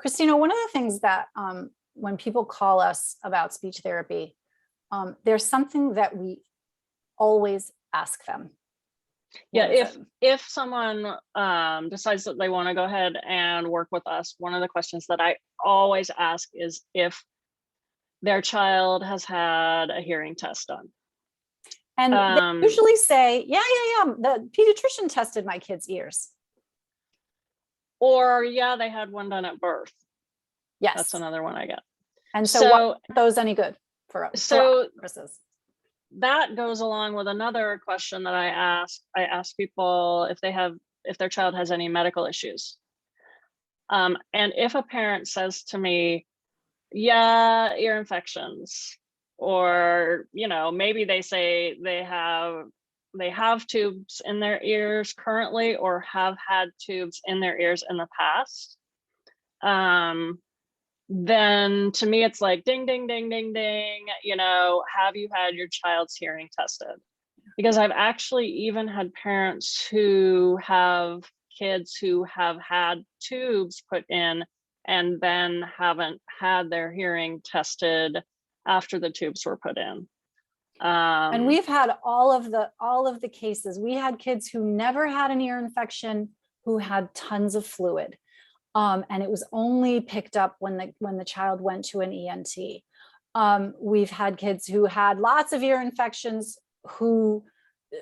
Christina, one of the things that when people call us about speech therapy, there's something that we always ask them. Yeah, if someone decides that they want to go ahead and work with us, one of the questions that I always ask is if their child has had a hearing test done. And they usually say, yeah, the pediatrician tested my kid's ears. Or, yeah, they had one done at birth. Yes. That's another one I get. And so why aren't those any good for us? So that goes along with another question that I ask. I ask people if their child has any medical issues. And if a parent says to me, yeah, ear infections, or, maybe they say they have tubes in their ears currently, or have had tubes in their ears in the past, then to me it's like ding, ding, ding, ding, ding, have you had your child's hearing tested? Because I've actually even had parents who have kids who have had tubes put in and then haven't had their hearing tested after the tubes were put in. And we've had all of the cases. We had kids who never had an ear infection who had tons of fluid. And it was only picked up when the child went to an ENT. We've had kids who had lots of ear infections who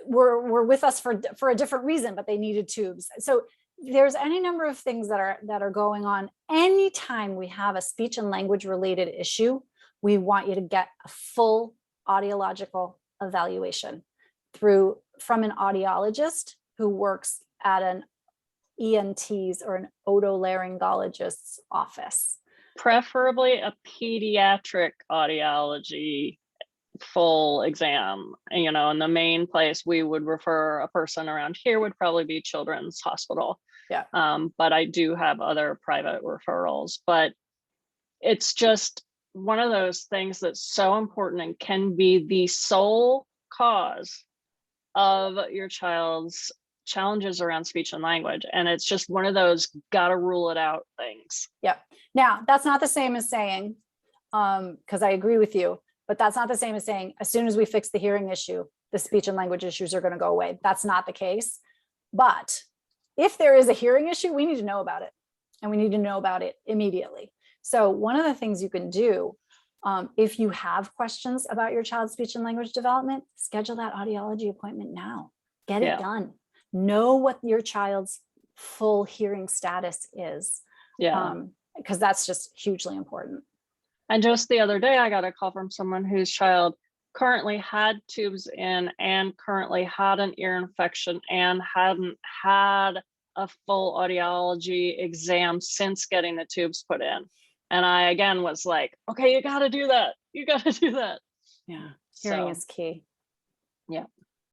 were with us for a different reason, but they needed tubes. So there's any number of things that are going on. Anytime we have a speech and language related issue, we want you to get a full audiological evaluation from an audiologist who works at an ENT's or an otolaryngologist's office. Preferably a pediatric audiology full exam, and the main place we would refer a person around here would probably be Children's Hospital. Yeah. But I do have other private referrals, but it's just one of those things that's so important and can be the sole cause of your child's challenges around speech and language. And it's just one of those gotta rule it out things. Yep. Now, that's not the same as saying, because I agree with you, but that's not the same as saying, as soon as we fix the hearing issue, the speech and language issues are going to go away. That's not the case. But if there is a hearing issue, we need to know about it, and we need to know about it immediately. So one of the things you can do, if you have questions about your child's speech and language development, schedule that audiology appointment now. Get it done. Know what your child's full hearing status is. Because that's just hugely important. And just the other day, I got a call from someone whose child currently had tubes in and currently had an ear infection and hadn't had a full audiology exam since getting the tubes put in. And I, again, was like, okay, you got to do that. You got to do that. Yeah. Hearing is key. Yeah.